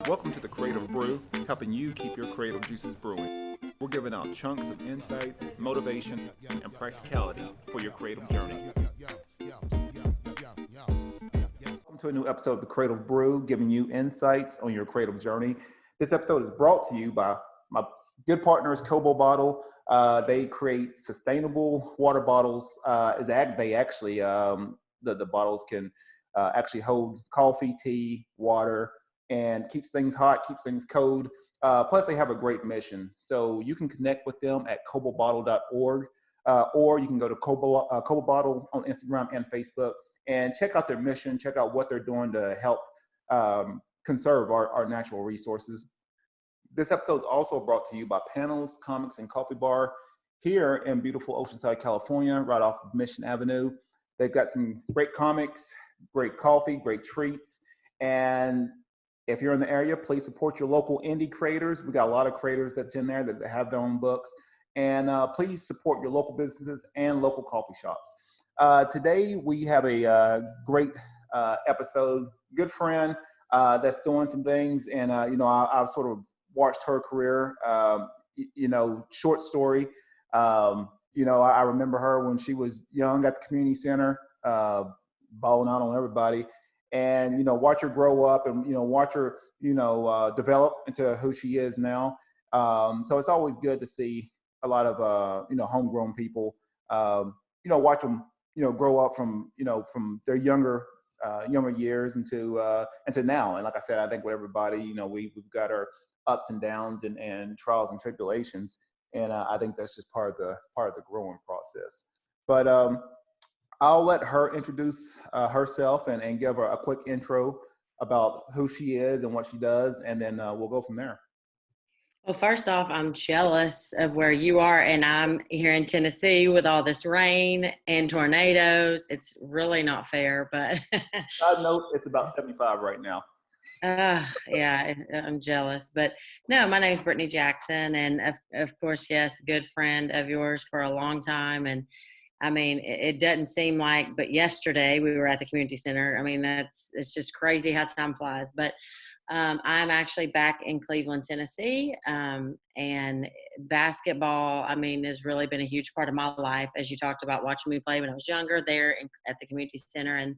Welcome to the Creative Brew, helping you keep your creative juices brewing. We're giving out chunks of insight, motivation, and practicality for your creative journey. Welcome to a new episode of the Creative Brew, giving you insights on your creative journey. This episode is brought to you by my good partners, Kobo Bottle. They create sustainable water bottles. The bottles can actually hold coffee, tea, water, and keeps things hot, keeps things cold. Plus, they have a great mission. So you can connect with them at kobobottle.org, or you can go to Kobo Bottle on Instagram and Facebook and check out their mission, check out what they're doing to help conserve our natural resources. This episode is also brought to you by Panels, Comics, and Coffee Bar here in beautiful Oceanside, California, right off of Mission Avenue. They've got some great comics, great coffee, great treats. And if you're in the area, please support your local indie creators. We got a lot of creators that's in there that have their own books. And please support your local businesses and local coffee shops. Today, we have a great episode, good friend that's doing some things. And, I've sort of watched her career, short story. I remember her when she was young at the community center, balling out on everybody. And, watch her grow up and, watch her, develop into who she is now. So it's always good to see a lot of, homegrown people, watch them, grow up from their younger years into now. And like I said, I think with everybody, we've got our ups and downs and trials and tribulations. And I think that's just part of the growing process. But I'll let her introduce herself and give her a quick intro about who she is and what she does, and then we'll go from there. Well, first off, I'm jealous of where you are, and I'm here in Tennessee with all this rain and tornadoes. It's really not fair, but Side note, it's about 75 right now. yeah, I'm jealous. But no, my name is Brittany Jackson, and of course, yes, good friend of yours for a long time. And I mean, it doesn't seem like, but yesterday we were at the community center. I mean, it's just crazy how time flies. But I'm actually back in Cleveland, Tennessee, and basketball, I mean, has really been a huge part of my life. As you talked about watching me play when I was younger there at the community center, and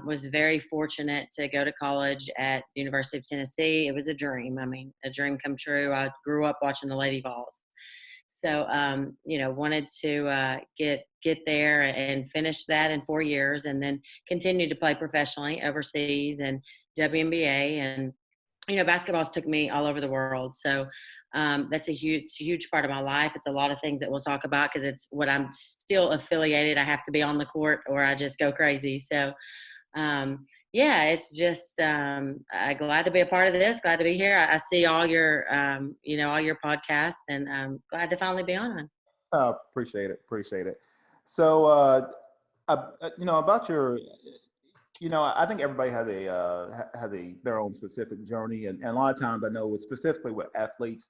was very fortunate to go to college at the University of Tennessee. It was a dream. I mean, a dream come true. I grew up watching the Lady Vols. So, wanted to get there and finish that in 4 years, and then continue to play professionally overseas and WNBA. And, basketball's took me all over the world. So that's a huge part of my life. It's a lot of things that we'll talk about because it's what I'm still affiliated. I have to be on the court or I just go crazy. So, it's just glad to be a part of this. Glad to be here. I see all your, all your podcasts, and I'm glad to finally be on one. Appreciate it. So, about your, I think everybody has their own specific journey, and a lot of times I know specifically with athletes,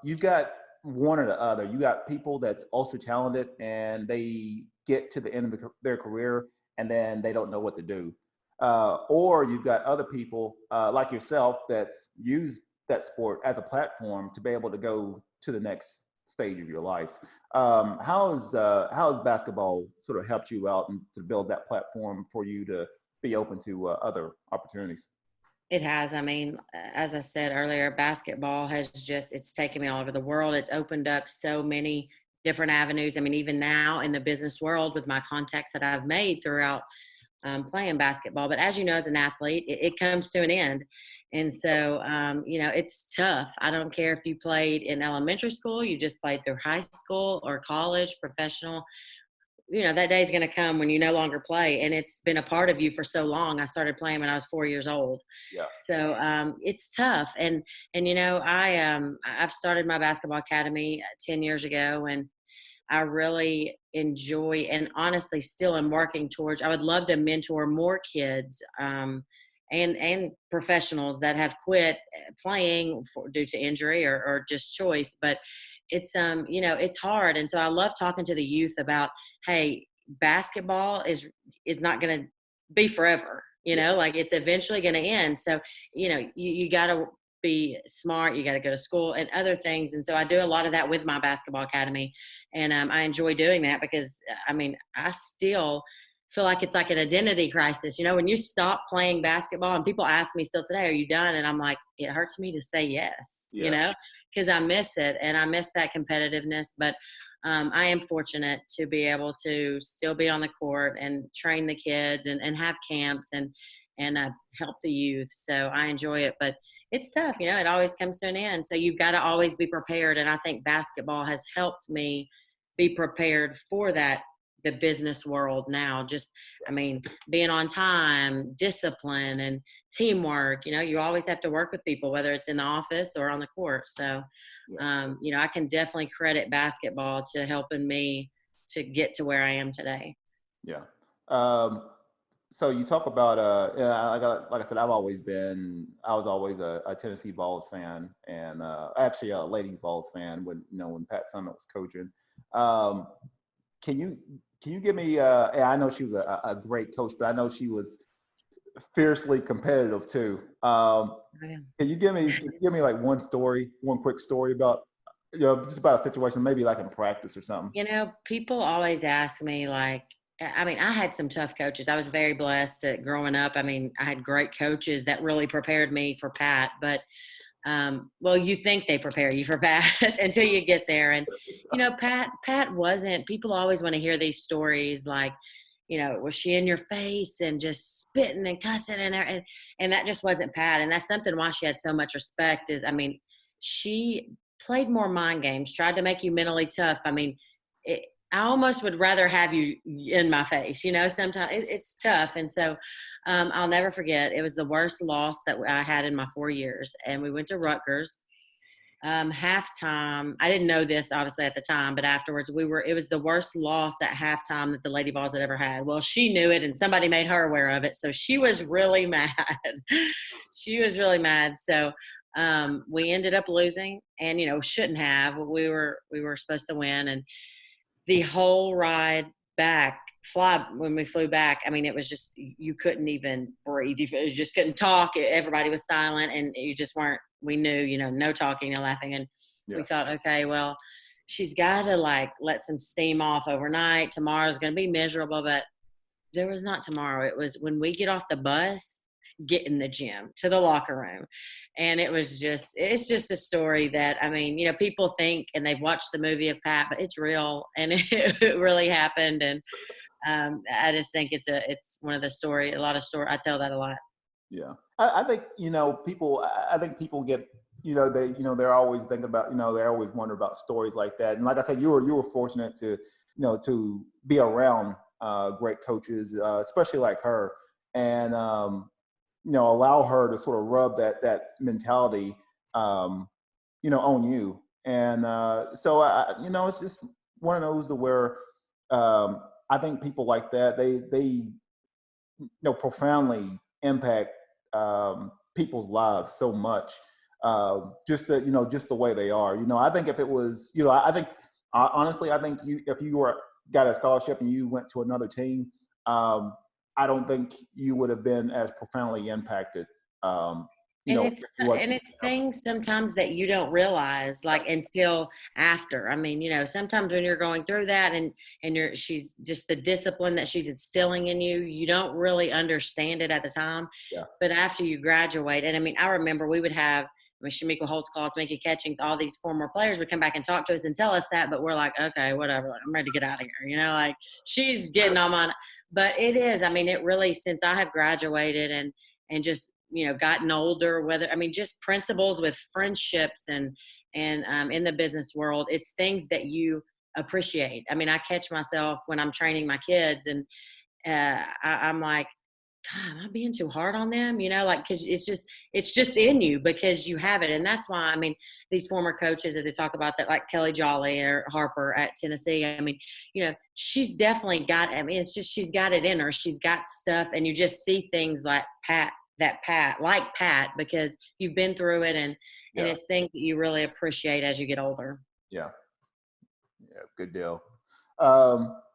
you've got one or the other. You got people that's ultra talented and they get to the end of their career and then they don't know what to do. Or you've got other people like yourself that's used that sport as a platform to be able to go to the next stage of your life. How has basketball sort of helped you out and to build that platform for you to be open to other opportunities? It has. I mean, as I said earlier, basketball it's taken me all over the world. It's opened up so many different avenues. I mean, even now in the business world with my contacts that I've made throughout playing basketball. But as you know, as an athlete, it comes to an end. And so, it's tough. I don't care if you played in elementary school, you just played through high school or college, professional. That day is going to come when you no longer play. And it's been a part of you for so long. I started playing when I was 4 years old. Yeah. So it's tough. And I've started my basketball academy 10 years ago, and I really enjoy and honestly still am working towards. I would love to mentor more kids and professionals that have quit playing due to injury or just choice. But it's it's hard, and so I love talking to the youth about, hey, basketball is not going to be forever. you know, like it's eventually going to end. So, you know, you got to be smart. You got to go to school and other things. And so I do a lot of that with my basketball academy. And I enjoy doing that because, I mean, I still feel like it's like an identity crisis. You know, when you stop playing basketball and people ask me still today, are you done? And I'm like, it hurts me to say yes, you know, because I miss it and I miss that competitiveness. But I am fortunate to be able to still be on the court and train the kids and have camps and help the youth. So I enjoy it, but it's tough, you know, it always comes to an end. So you've got to always be prepared. And I think basketball has helped me be prepared for that, the business world now. Just, I mean, being on time, discipline, and teamwork. You know, you always have to work with people, whether it's in the office or on the court. So, you know, I can definitely credit basketball to helping me to get to where I am today. Yeah. So you talk about, like I said, I was always a Tennessee Vols fan, and actually a Lady Vols fan when Pat Summitt was coaching. Can you give me? And I know she was a great coach, but I know she was fiercely competitive too. Can you give me like one quick story about, just about a situation, maybe like in practice or something? You know, people always ask me, like, I mean, I had some tough coaches. I was very blessed growing up. I mean, I had great coaches that really prepared me for Pat, but well, you think they prepare you for Pat until you get there. And, you know, Pat wasn't, people always want to hear these stories like, you know, was she in your face and just spitting and cussing and that just wasn't Pat. And that's something why she had so much respect is, I mean, she played more mind games, tried to make you mentally tough. I mean, I almost would rather have you in my face, you know, sometimes it's tough. And so I'll never forget, it was the worst loss that I had in my 4 years. And we went to Rutgers. Halftime, I didn't know this obviously at the time, but afterwards it was the worst loss at halftime that the Lady Vols had ever had. Well, she knew it and somebody made her aware of it. So she was really mad. She was really mad. So we ended up losing and, you know, shouldn't have. We were supposed to win. And the whole ride back, when we flew back, I mean, it was just, you couldn't even breathe. You just couldn't talk. Everybody was silent and you just weren't, we knew, you know, no talking, no laughing. And we thought, okay, well, she's got to like let some steam off overnight. Tomorrow's going to be miserable, but there was not tomorrow. It was when we get off the bus, get in the gym to the locker room. And it's just a story that, I mean, you know, people think and they've watched the movie of Pat, but it's real and it really happened. And I just think it's one of the story, a lot of story. I tell that a lot. Yeah. I think, I think people get, they're always thinking about, they always wonder about stories like that. And like I said, you were fortunate to, to be around great coaches, especially like her, and, allow her to sort of rub that mentality, on you. And so, it's just one of those to where I think people like that, they profoundly impact people's lives so much. Just the way they are. I think if it was, honestly, I think if you got a scholarship and you went to another team, I don't think you would have been as profoundly impacted. It's things sometimes that you don't realize like until after. I mean, sometimes when you're going through that and she's just the discipline that she's instilling in you, you don't really understand it at the time. Yeah. But after you graduate, and I mean, I remember we would have, Shamika Holtzclaw, Mickey Catchings, all these former players would come back and talk to us and tell us that, but we're like, okay, whatever, I'm ready to get out of here. Like she's getting on my, but it is, I mean, it really, since I have graduated and just, gotten older, just principles with friendships and in the business world, it's things that you appreciate. I mean, I catch myself when I'm training my kids and I'm like, God, am I being too hard on them? Cause it's just in you because you have it. And that's why, I mean, these former coaches that they talk about that, like Kelly Jolly or Harper at Tennessee, I mean, she's definitely got, it's just, she's got it in her. She's got stuff and you just see things like Pat, because you've been through it and it's things that you really appreciate as you get older. Yeah. Yeah. Good deal.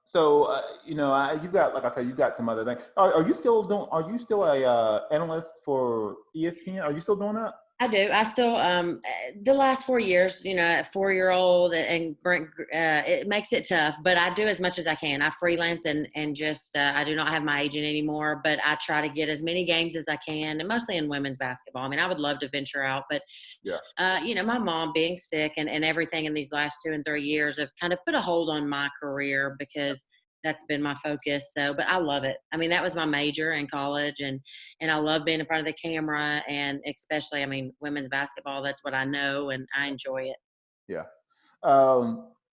So, you've got, like I said, you've got some other things. Are you still doing? Are you still a analyst for ESPN? Are you still doing that? I do. I still, the last 4 years, a 4-year-old it makes it tough, but I do as much as I can. I freelance and just, I do not have my agent anymore, but I try to get as many games as I can, and mostly in women's basketball. I mean, I would love to venture out, but, Yeah. my mom being sick and everything in these last 2 and 3 years have kind of put a hold on my career because that's been my focus. So, but I love it. I mean, that was my major in college, and I love being in front of the camera, and especially, I mean, women's basketball. That's what I know, and I enjoy it. Yeah.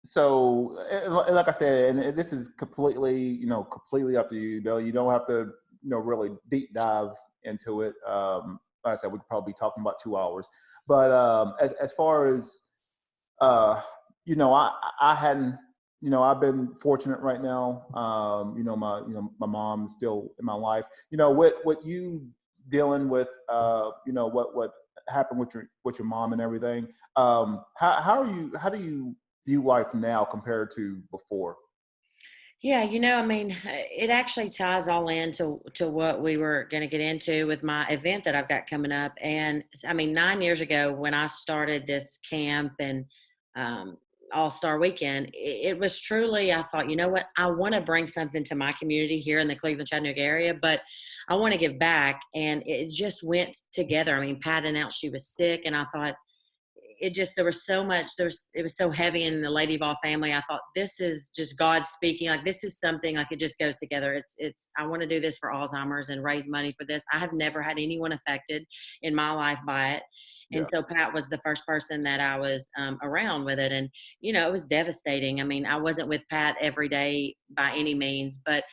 So, and like I said, and this is completely, completely up to you, Bill. You don't have to, really deep dive into it. Like I said, we could probably be talking about 2 hours. But as far as, uh, I hadn't, I've been fortunate right now. My mom's still in my life. What you dealing with, what happened with your mom and everything. How do you view life now compared to before? Yeah, I mean, it actually ties all into what we were going to get into with my event that I've got coming up. And I mean, 9 years ago when I started this camp and um, All Star Weekend, it was truly, I thought, you know what, I want to bring something to my community here in the Cleveland Chattanooga area, but I want to give back. And it just went together. I mean, Pat announced she was sick, and I thought, there was so much, it was so heavy in the Lady Vol family. I thought, this is just God speaking. Like, this is something, like, it just goes together. I want to do this for Alzheimer's and raise money for this. I have never had anyone affected in my life by it. And Yeah. so Pat was the first person that I was around with it. And, it was devastating. I mean, I wasn't with Pat every day by any means, but,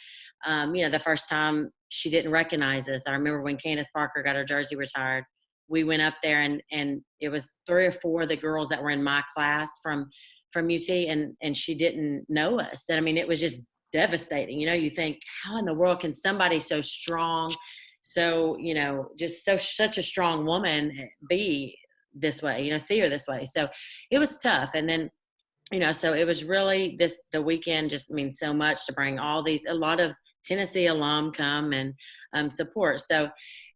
the first time she didn't recognize us. I remember when Candace Parker got her jersey retired, we went up there, and it was 3 or 4 of the girls that were in my class from UT, and she didn't know us. And I mean, it was just devastating. You think, how in the world can somebody so strong, so, just such a strong woman be this way, see her this way. So it was tough. And then, so it was really the weekend just means so much to bring a lot of Tennessee alum come and support. So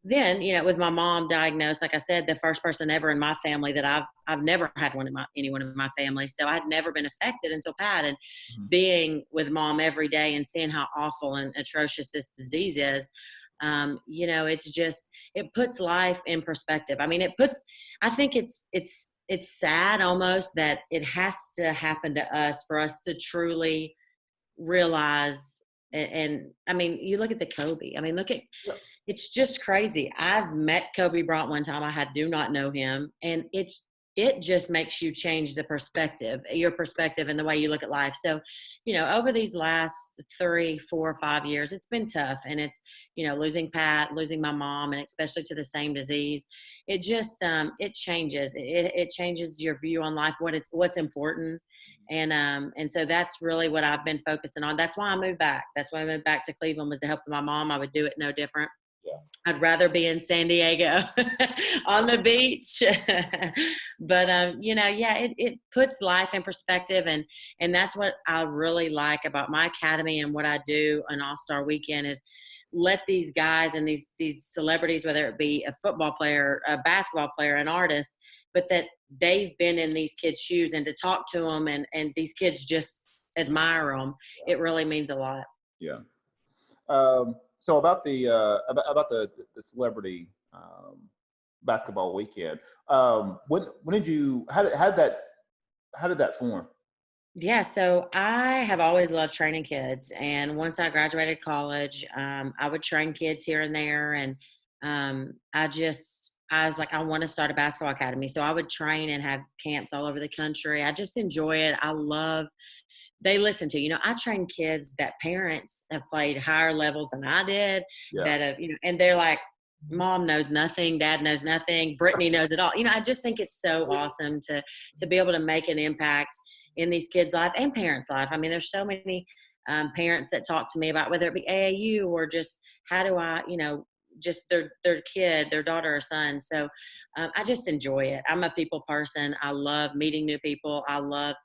then, with my mom diagnosed, like I said, the first person ever in my family that I've never had anyone in my family. So I'd never been affected until Pat, and Mhm. being with mom every day and seeing how awful and atrocious this disease is. It's just, it puts life in perspective. I mean, I think it's sad almost that it has to happen to us for us to truly realize. And I mean, you look at the Kobe. I mean, Yeah. it's just crazy. I've met Kobe Bryant one time. Do not know him, and it just makes you change your perspective and the way you look at life. So, over these last 3, 4, 5 years, it's been tough, and it's, losing Pat, losing my mom, and especially to the same disease. It just it changes. It changes your view on life, what's important. And so that's really what I've been focusing on. That's why I moved back. That's why I moved back to Cleveland, was to help my mom. I would do it no different. Yeah. I'd rather be in San Diego on the beach. But, yeah, it puts life in perspective. And that's what I really like about my academy and what I do on All-Star Weekend is let these guys and these celebrities, whether it be a football player, a basketball player, an artist, but that they've been in these kids' shoes, and to talk to them, and these kids just admire them. It really means a lot. Yeah. So about about the celebrity basketball weekend. When did you how did that form? Yeah, so I have always loved training kids, and once I graduated college, I would train kids here and there, and I was like, I want to start a basketball academy, so I would train and have camps all over the country. I just enjoy it. I love they listen to. I train kids that parents have played higher levels than I did, Yeah. that have, and they're like, mom knows nothing, dad knows nothing, Brittany knows it all. I just think it's so awesome to be able to make an impact in these kids' life and parents' life. I mean, there's so many parents that talk to me about whether it be AAU or just how do I, just their kid, their daughter or son. So I just enjoy it. I'm a people person. I love meeting new people. I love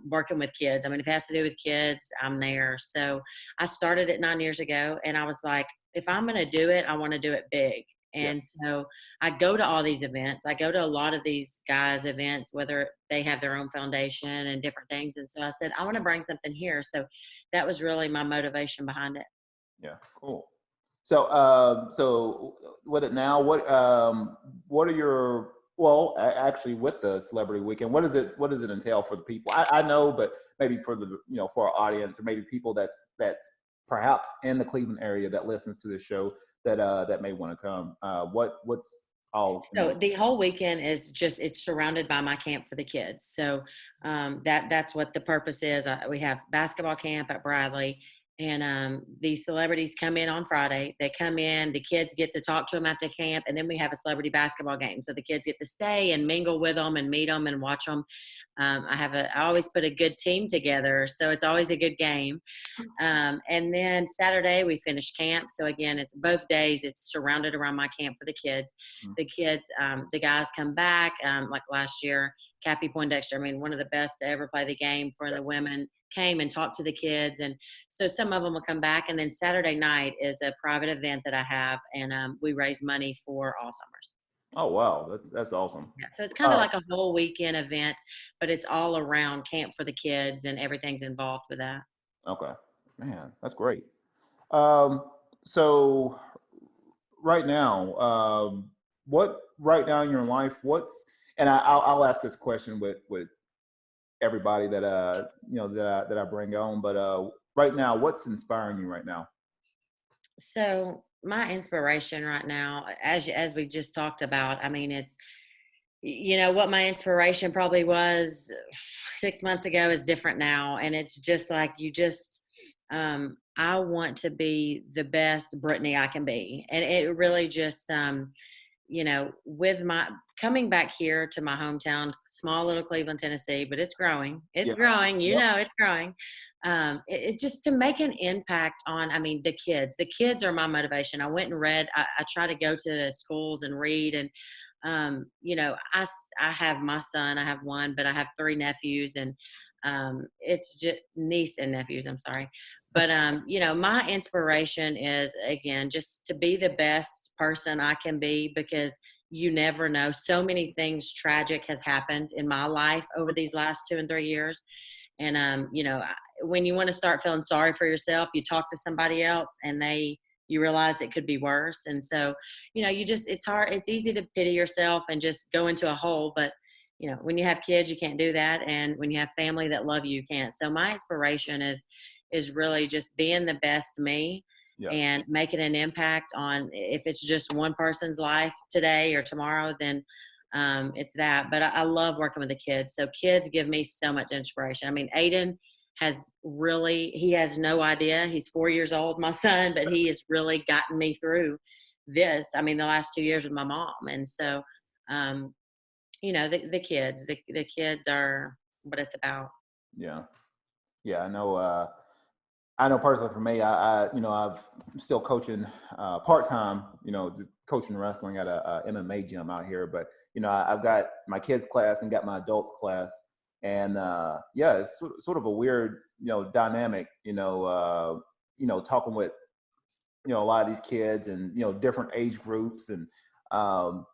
working with kids. I mean, if it has to do with kids, I'm there. So I started it 9 years ago, and I was like, if I'm going to do it, I want to do it big. Yeah. And so I go to all these events. I go to a lot of these guys' events, whether they have their own foundation and different things. And so I said, I want to bring something here. So that was really my motivation behind it. Yeah. Cool. So, so with it now, what are your, well, actually with the celebrity weekend, what does it entail for the people? I know, but maybe for the, for our audience, or maybe people that's perhaps in the Cleveland area that listens to this show that may want to come. What's all? So the whole weekend is just, it's surrounded by my camp for the kids. So that's what the purpose is. We have basketball camp at Bradley, and these celebrities come in on Friday. They come in, the kids get to talk to them after camp, and then we have a celebrity basketball game. So the kids get to stay and mingle with them and meet them and watch them. I always put a good team together, so it's always a good game. And then Saturday we finish camp. So again, it's both days. It's surrounded around my camp for the kids. The kids, the guys come back. Like last year, Cappy Poindexter, I mean, one of the best to ever play the game for the women, came and talked to the kids. And so some of them will come back. And then Saturday night is a private event that I have, and we raise money for Alzheimer's. Oh, wow. That's awesome. Yeah, so it's kind of like a whole weekend event, but it's all around camp for the kids, and everything's involved with that. Okay, man, that's great. Um, so right now, what right now in your life, and I'll ask this question with everybody that that I bring on, but right now, what's inspiring you right now? So my inspiration right now, as we just talked about, I mean, it's, what my inspiration probably was 6 months ago is different now. And it's just like, I want to be the best Brittany I can be. And it really just, with my coming back here to my hometown, small little Cleveland, Tennessee, but it's growing. It's Yeah. growing. Yep. It's growing. It's just to make an impact on, I mean, the kids. The kids are my motivation. I went and read. I try to go to the schools and read. And, I have my son. I have one, but I have three nephews, and it's just niece and nephews. I'm sorry. But, my inspiration is, again, just to be the best person I can be, because you never know. So many things tragic has happened in my life over these last 2 and 3 years. And, when you want to start feeling sorry for yourself, you talk to somebody else, and you realize it could be worse. And so, it's hard. It's easy to pity yourself and just go into a hole. But, when you have kids, you can't do that. And when you have family that love you, you can't. So my inspiration is really just being the best me, Yeah. and making an impact on, if it's just one person's life today or tomorrow, then it's that. But I love working with the kids. So kids give me so much inspiration. I mean, Aiden he has no idea. He's 4 years old, my son, but he has really gotten me through this. I mean, the last 2 years with my mom. And so, the kids are what it's about. Yeah. Yeah. I know personally for me, I'm still coaching part time, just coaching wrestling at a MMA gym out here. But I've got my kids class and got my adults class, and yeah, it's sort of a weird dynamic, talking with a lot of these kids and different age groups, and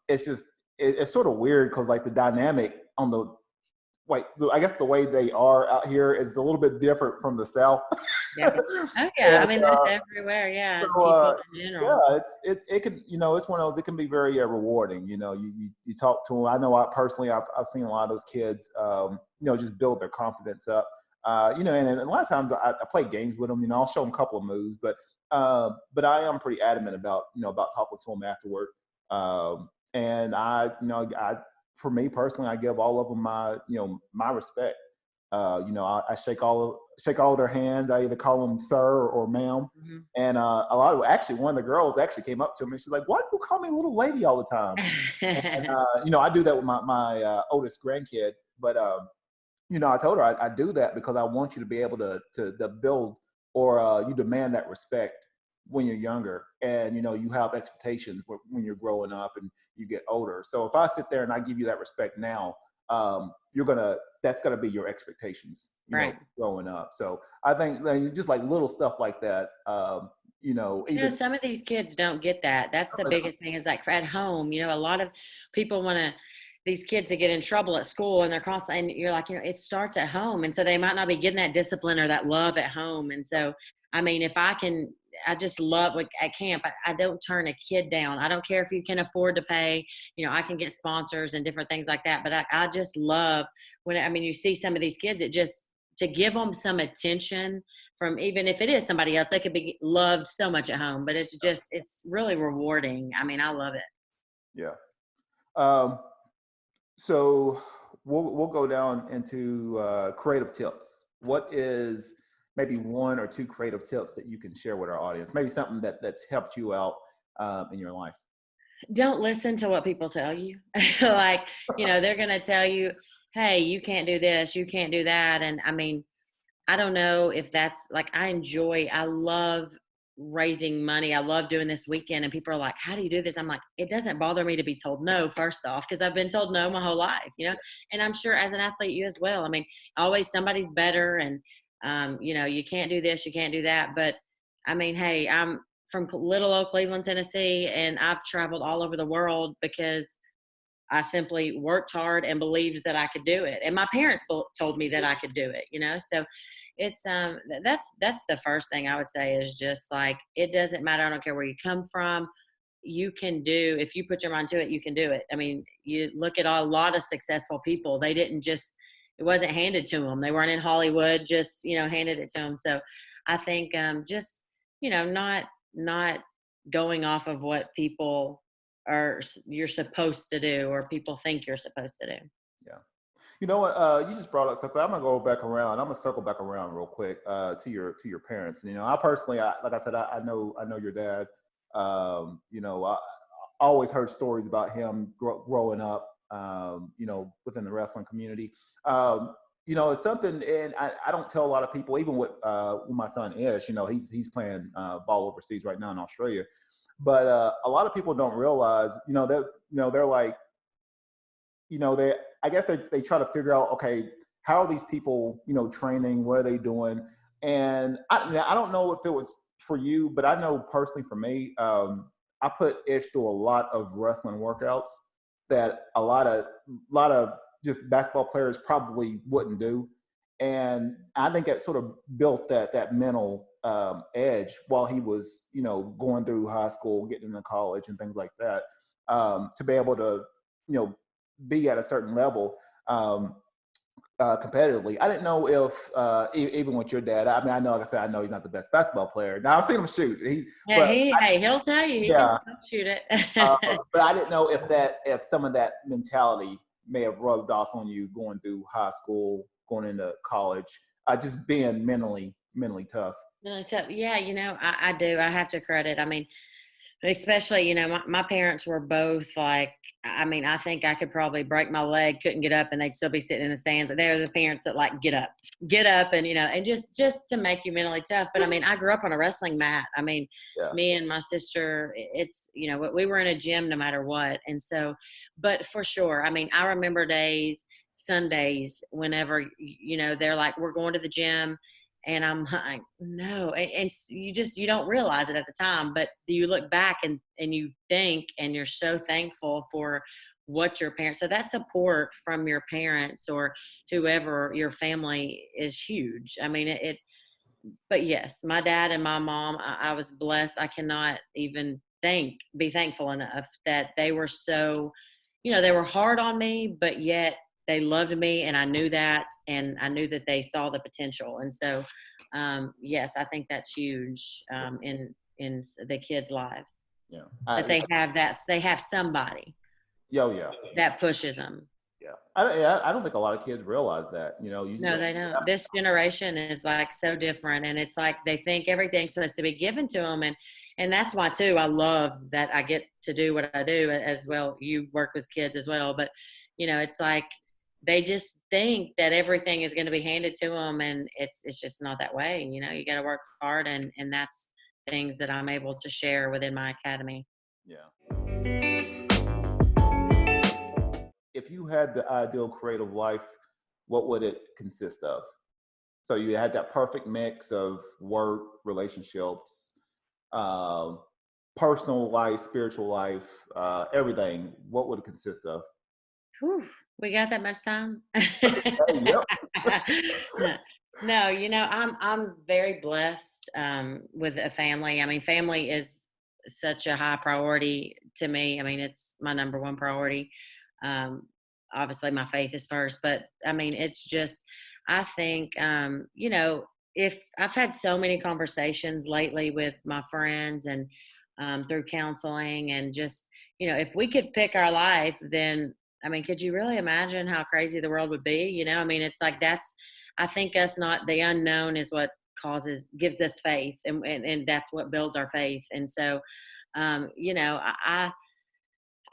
it's just it's sort of weird because like the dynamic on the like I guess the way they are out here is a little bit different from the South. Yeah. Oh yeah. I mean, that's everywhere. Yeah. So, People in general. yeah, it can it's one of those. It can be very rewarding. You talk to them. I know I've seen a lot of those kids, just build their confidence up. And a lot of times I play games with them. I'll show them a couple of moves, but I am pretty adamant about about talking to them afterward. And for me personally, I give all of them my respect. I shake all of their hands. I either call them sir or ma'am. Mm-hmm. And one of the girls actually came up to me. She's like, "Why do you call me little lady all the time?" And I do that with my oldest grandkid. But I told her I do that because I want you to be able to build or you demand that respect when you're younger, and you have expectations when you're growing up and you get older. So if I sit there and I give you that respect now, that's gonna be your expectations, Right. growing up. So I think just like little stuff like that, even Some of these kids don't get that. That's the biggest thing is like at home, a lot of people want to, these kids that get in trouble at school and they're constantly, and you're like, it starts at home. And so they might not be getting that discipline or that love at home. And so, I mean, if I can, I just love like at camp, I don't turn a kid down. I don't care if you can afford to pay, I can get sponsors and different things like that. But I just love when, I mean, you see some of these kids, it just, to give them some attention from, even if it is somebody else, they could be loved so much at home, but it's really rewarding. I mean, I love it. yeah. Um, so we'll go down into creative tips. What is maybe one or two creative tips that you can share with our audience? Maybe something that's helped you out in your life. Don't listen to what people tell you. Like, they're going to tell you, hey, you can't do this, you can't do that. And I mean, I don't know if that's like, I love raising money. I love doing this weekend. And people are like, how do you do this? I'm like, it doesn't bother me to be told no, first off, because I've been told no my whole life, and I'm sure as an athlete, you as well. I mean, always somebody's better. And, you can't do this, you can't do that. But I mean, hey, I'm from little old Cleveland, Tennessee, and I've traveled all over the world because I simply worked hard and believed that I could do it. And my parents told me that I could do it, So it's, that's the first thing I would say is just like, it doesn't matter. I don't care where you come from. You can do, if you put your mind to it, you can do it. I mean, you look at a lot of successful people. They didn't just, it wasn't handed to them. They weren't in Hollywood, just, handed it to them. So I think, just, not going off of what people you're supposed to do or people think you're supposed to do. Yeah. You know what? You just brought up something. I'm gonna go back around. I'm gonna circle back around real quick to your parents. I personally, like I said, I know your dad. I always heard stories about him growing up. Within the wrestling community. It's something, and I don't tell a lot of people, even with my son Ish. He's playing ball overseas right now in Australia. But a lot of people don't realize, they're like, they, I guess they try to figure out, okay, how are these people, training? What are they doing? And I don't know if it was for you, but I know personally for me, I put Ish through a lot of wrestling workouts that a lot of just basketball players probably wouldn't do. And I think that sort of built that mental edge while he was, going through high school, getting into college and things like that, to be able to, be at a certain level competitively. I didn't know if even with your dad, I mean, I know, like I said, I know he's not the best basketball player. Now I've seen him shoot. Yeah, he'll tell you he can Yeah, still shoot it. but I didn't know if some of that mentality may have rubbed off on you going through high school, going into college, just being mentally tough. Really tough. Yeah, I do. I have to credit. I mean, especially, my parents were both like, I mean, I think I could probably break my leg, couldn't get up, and they'd still be sitting in the stands. They're the parents that like get up, and and just to make you mentally tough. But I mean, I grew up on a wrestling mat. I mean, Yeah. me and my sister, it's we were in a gym no matter what, and so, but for sure, I mean, I remember Sundays, whenever they're like, we're going to the gym. And I'm like, no. And you don't realize it at the time, but you look back and you think, and you're so thankful for what your parents, so that support from your parents or whoever your family is huge. I mean, but yes, my dad and my mom, I was blessed. I cannot even be thankful enough that they were so, they were hard on me, but yet they loved me, and I knew that, and I knew that they saw the potential. And so, yes, I think that's huge in the kids' lives. Yeah. That they have somebody Yeah. that pushes them. Yeah. I don't think a lot of kids realize that. No, they don't. This generation is like so different, and it's like they think everything's supposed to be given to them, and that's why too I love that I get to do what I do as well. You work with kids as well, but it's like they just think that everything is going to be handed to them, and it's just not that way. You got to work hard, and that's things that I'm able to share within my academy. Yeah. if you had the ideal creative life, what would it consist of? So you had that perfect mix of work, relationships, um, personal life, spiritual life, everything. What would it consist of? Whew, we got that much time? Hey, yep. No, I'm very blessed with a family. I mean, family is such a high priority to me. I mean, it's my number one priority. Um, Obviously, my faith is first, but I mean, it's just, I think, if I've had so many conversations lately with my friends and through counseling and just, if we could pick our life, then I mean, could you really imagine how crazy the world would be? I mean, it's like I think us not, the unknown is what gives us faith, and that's what builds our faith. And so,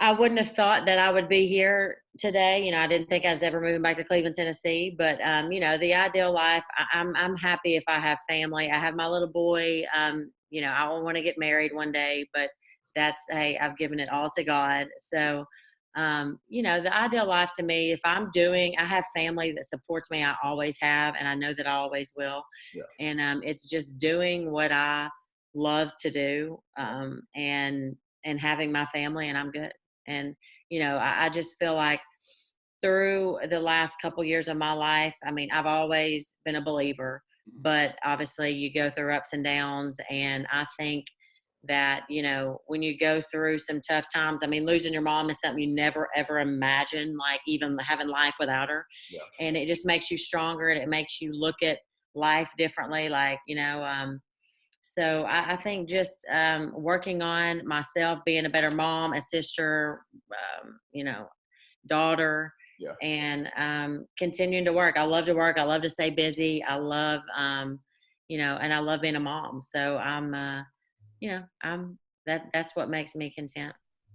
I wouldn't have thought that I would be here today. I didn't think I was ever moving back to Cleveland, Tennessee. But the ideal life, I'm happy if I have family. I have my little boy. I want to get married one day, but hey, I've given it all to God. So, the ideal life to me, if I have family that supports me. I always have, and I know that I always will. Yeah. And it's just doing what I love to do, and having my family, and I'm good. And, I just feel like through the last couple years of my life, I mean, I've always been a believer, but obviously you go through ups and downs. And I think that, when you go through some tough times, I mean, losing your mom is something you never, ever imagined, like even having life without her. Yeah. And it just makes you stronger, and it makes you look at life differently. Like, so I think just working on myself, being a better mom, a sister, daughter, Yeah. and continuing to work. I love to work. I love to stay busy. I love, and I love being a mom. So I'm that's what makes me content.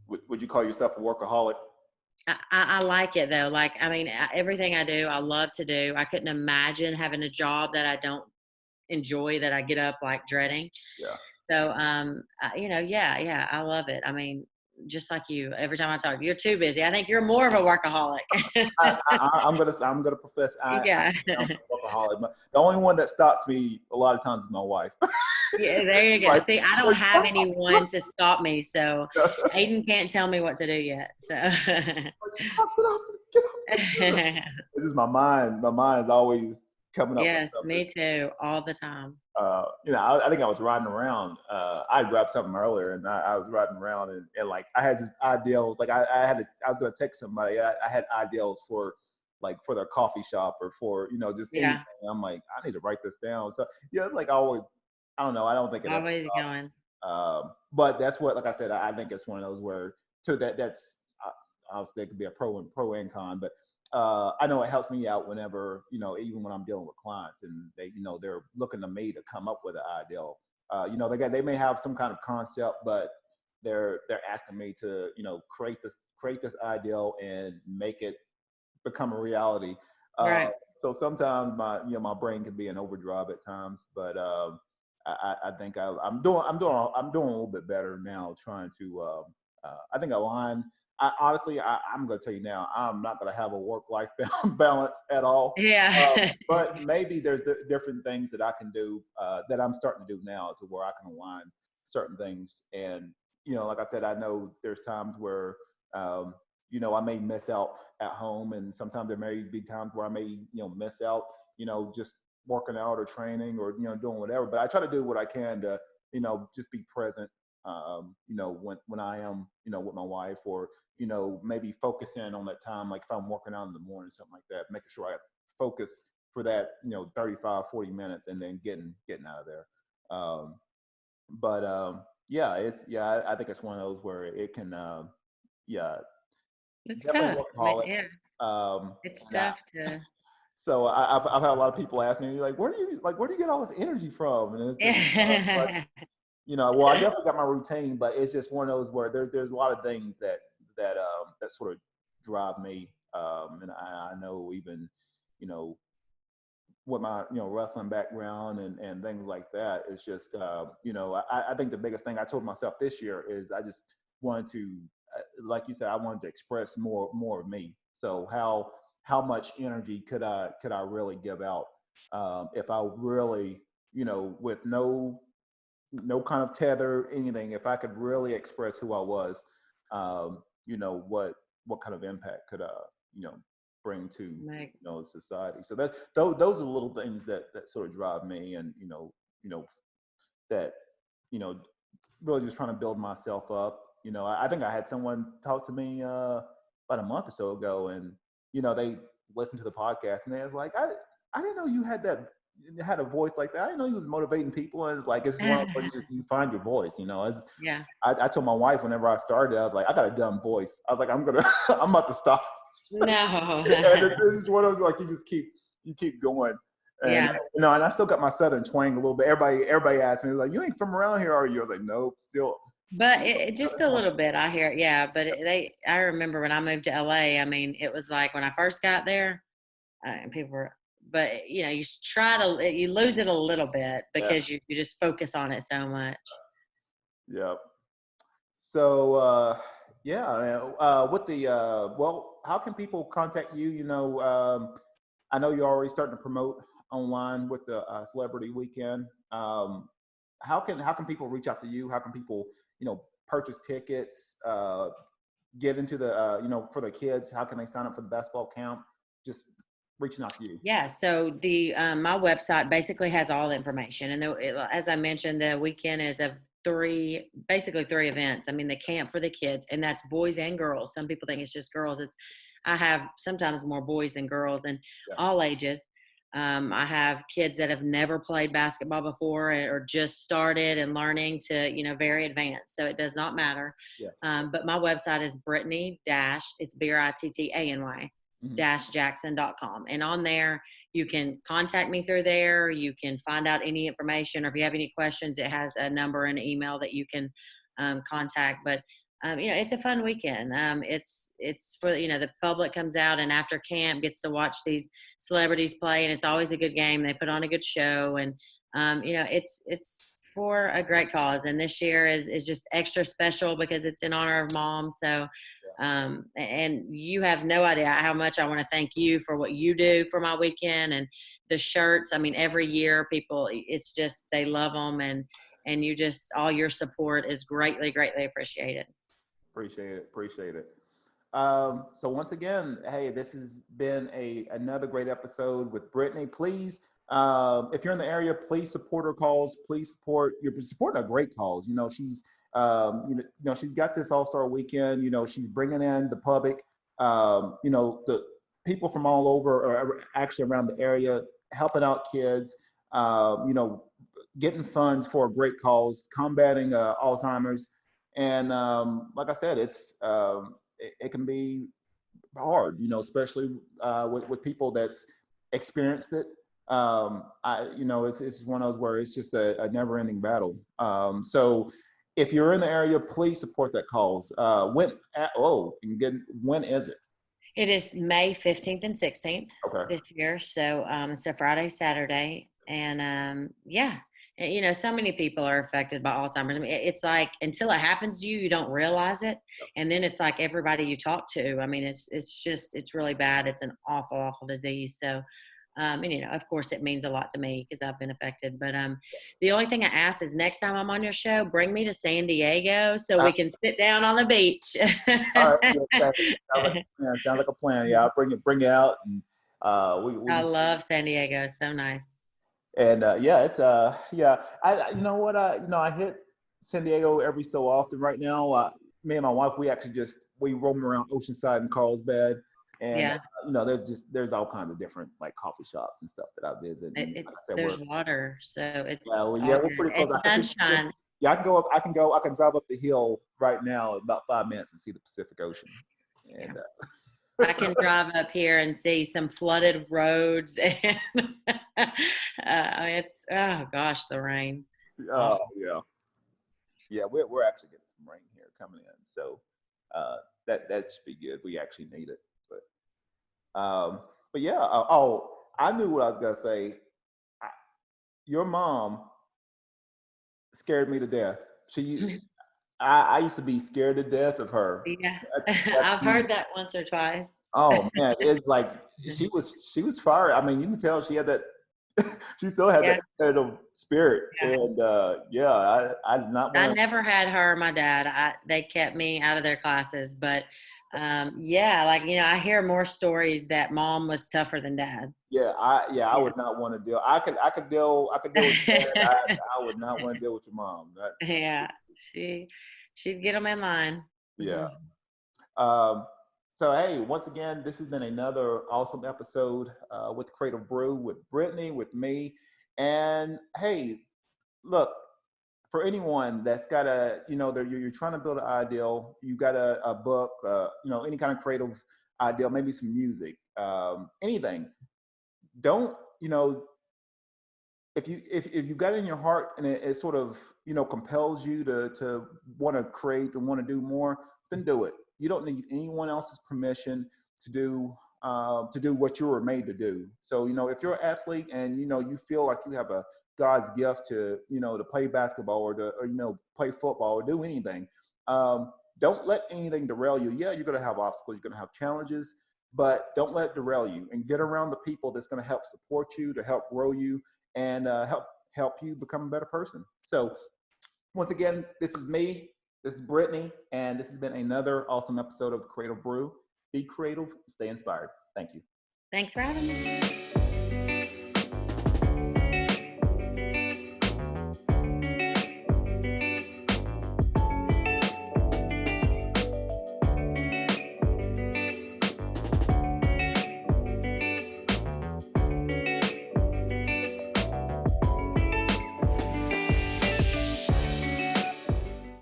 Would you call yourself a workaholic? I like it though. Like, I mean, everything I do, I love to do. I couldn't imagine having a job that I don't enjoy, that I get up like dreading. Yeah. So, yeah, I love it. I mean, just like you, every time I talk, you're too busy. I think you're more of a workaholic. I'm gonna profess Yeah. I'm a workaholic. But the only one that stops me a lot of times is my wife. Yeah, there you go. Like, See, I don't have anyone to stop me, so Aiden can't tell me what to do yet. So stop, get off the computer. This is my mind. My mind is always coming up with yes, something. me too, all the time. I think I was riding around. I grabbed something earlier, and I was riding around, and like I had just ideals. Like I was gonna text somebody. I had ideals for for their coffee shop or for just anything. Yeah, I'm like, I need to write this down. So yeah, it's like always. I don't know. I don't think it ever always stops. going. But that's what, like I said, I think it's one of those where that's obviously it could be a pro and con, but I know it helps me out whenever even when I'm dealing with clients and they're looking to me to come up with an ideal. They may have some kind of concept, but they're asking me to create this ideal and make it become a reality. Right. So sometimes my brain can be in overdrive at times, but I think I'm doing a little bit better now, trying to I think align. Honestly, I'm going to tell you now, I'm not going to have a work-life balance at all. Yeah. But maybe there's different things that I can do that I'm starting to do now to where I can align certain things. And like I said, I know there's times where I may miss out at home, and sometimes there may be times where I may miss out just working out or training or doing whatever. But I try to do what I can to just be present when I am with my wife, or maybe focus in on that time, like if I'm working out in the morning, something like that, making sure I focus for that 35-40 minutes, and then getting out of there. But yeah, I think it's one of those where it can yeah, It's definitely tough. I mean, workaholic. yeah, um it's and I, tough to. so I've had a lot of people ask me, like, where do you get all this energy from? And it's just like, Yeah. well, I definitely got my routine, but it's just one of those where there's a lot of things that sort of drive me. And I know, even with my wrestling background and things like that, it's just I think the biggest thing I told myself this year is I just wanted to like you said, I wanted to express more of me. So how much energy could I really give out if I really, with no kind of tether, anything, if I could really express who I was, what kind of impact could I, bring to, society. So those are the little things that sort of drive me, and, that, really just trying to build myself up. I think I had someone talk to me about a month or so ago, and, they listened to the podcast, and they was like, I didn't know you had a voice like that. I didn't know you was motivating people. And it's like, it's just one of those, you find your voice, Yeah. I told my wife whenever I started, I was like, I got a dumb voice. I was like, I'm about to stop. No. And this is one of those, like, you keep going. And, Yeah. and I still got my Southern twang a little bit. Everybody asked me, like, you ain't from around here, are you? I was like, nope, still. But it just a little bit, I hear. Yeah. But I remember when I moved to LA, I mean, it was like when I first got there, and people were, but you you lose it a little bit because you just focus on it so much. Yeah. So, with the, well, how can people contact you? I know you're already starting to promote online with the Celebrity Weekend. How can people reach out to you? How can people, purchase tickets, get into the, for the kids? How can they sign up for the basketball camp? Just reaching out to you. Yeah. So the my website basically has all the information, and as I mentioned, the weekend is of basically three events. I mean, the camp for the kids, and that's boys and girls. Some people think it's just girls. I have sometimes more boys than girls, and all ages. I have kids that have never played basketball before or just started and learning to, very advanced. So it does not matter. Yeah. But my website is Brittany it's Brittany Jackson.com. And on there, you can contact me through there. You can find out any information, or if you have any questions, it has a number and email that you can contact. But it's a fun weekend. It's for, the public comes out and after camp gets to watch these celebrities play, and it's always a good game. They put on a good show, and it's for a great cause. And this year is just extra special because it's in honor of Mom. So, and you have no idea how much I want to thank you for what you do for my weekend and the shirts. I mean, every year people, it's just, they love them, and you just, all your support is greatly, greatly appreciated. Appreciate it. So once again, hey, this has been another great episode with Brittany. Please, if you're in the area, please support her cause. Please you're supporting a great cause. She's, she's got this All-Star weekend. She's bringing in the public. The people from all over, or actually around the area, helping out kids. Getting funds for a great cause, combating Alzheimer's. And like I said, it can be hard, especially with people that's experienced it. It's one of those where it's just a never-ending battle. So if you're in the area, please support that cause. When is it? It is May 15th and 16th this year. So it's a Friday, Saturday. And so many people are affected by Alzheimer's. I mean, it's like until it happens to you, you don't realize it. And then it's like everybody you talk to, I mean, it's really bad. It's an awful, awful disease. So, of course it means a lot to me because I've been affected. But the only thing I ask is next time I'm on your show, bring me to San Diego so we can sit down on the beach. All right. Sounds like a plan. Yeah, I'll bring you out. And I love San Diego. It's so nice. And it's I hit San Diego every so often. Right now, me and my wife, we roam around Oceanside and Carlsbad, and there's all kinds of different like coffee shops and stuff that I visit. There's water, so it's we're pretty close. Sunshine. I can go up. I can drive up the hill right now in about 5 minutes and see the Pacific Ocean. And I can drive up here and see some flooded roads, and the rain. Oh yeah. We're actually getting some rain here coming in, so that should be good. We actually need it, but yeah. I knew what I was gonna say. Your mom scared me to death. I used to be scared to death of her. Yeah, That I've heard that once or twice. Oh man, it's like she was fire. I mean, you can tell she had that. She still had Yeah, that kind of spirit, yeah. and yeah, I did not I want to. never had her or my dad. They kept me out of their classes, but yeah, like I hear more stories that mom was tougher than dad. Yeah, I Yeah. would not want to deal. I could deal with that. I would not want to deal with your mom. That Yeah, she'd get them in line. yeah. Mhm. Um, so hey, once again, this has been another awesome episode with Creative Brew with Brittany, with me, and hey, look, for anyone that's got you're trying to build an ideal, you got a book, any kind of creative ideal, maybe some music, anything. Don't, if you got it in your heart and it sort of compels you to want to create and want to do more, then do it. You don't need anyone else's permission to do what you were made to do. So if you're an athlete and you feel like you have a God's gift to play basketball or play football or do anything, don't let anything derail you. Yeah, you're going to have obstacles, you're going to have challenges, but don't let it derail you, and get around the people that's going to help support you, to help grow you, and help you become a better person. So once again, this is me, this is Brittany, and this has been another awesome episode of Creative Brew. Be creative, stay inspired. Thank you. Thanks for having me.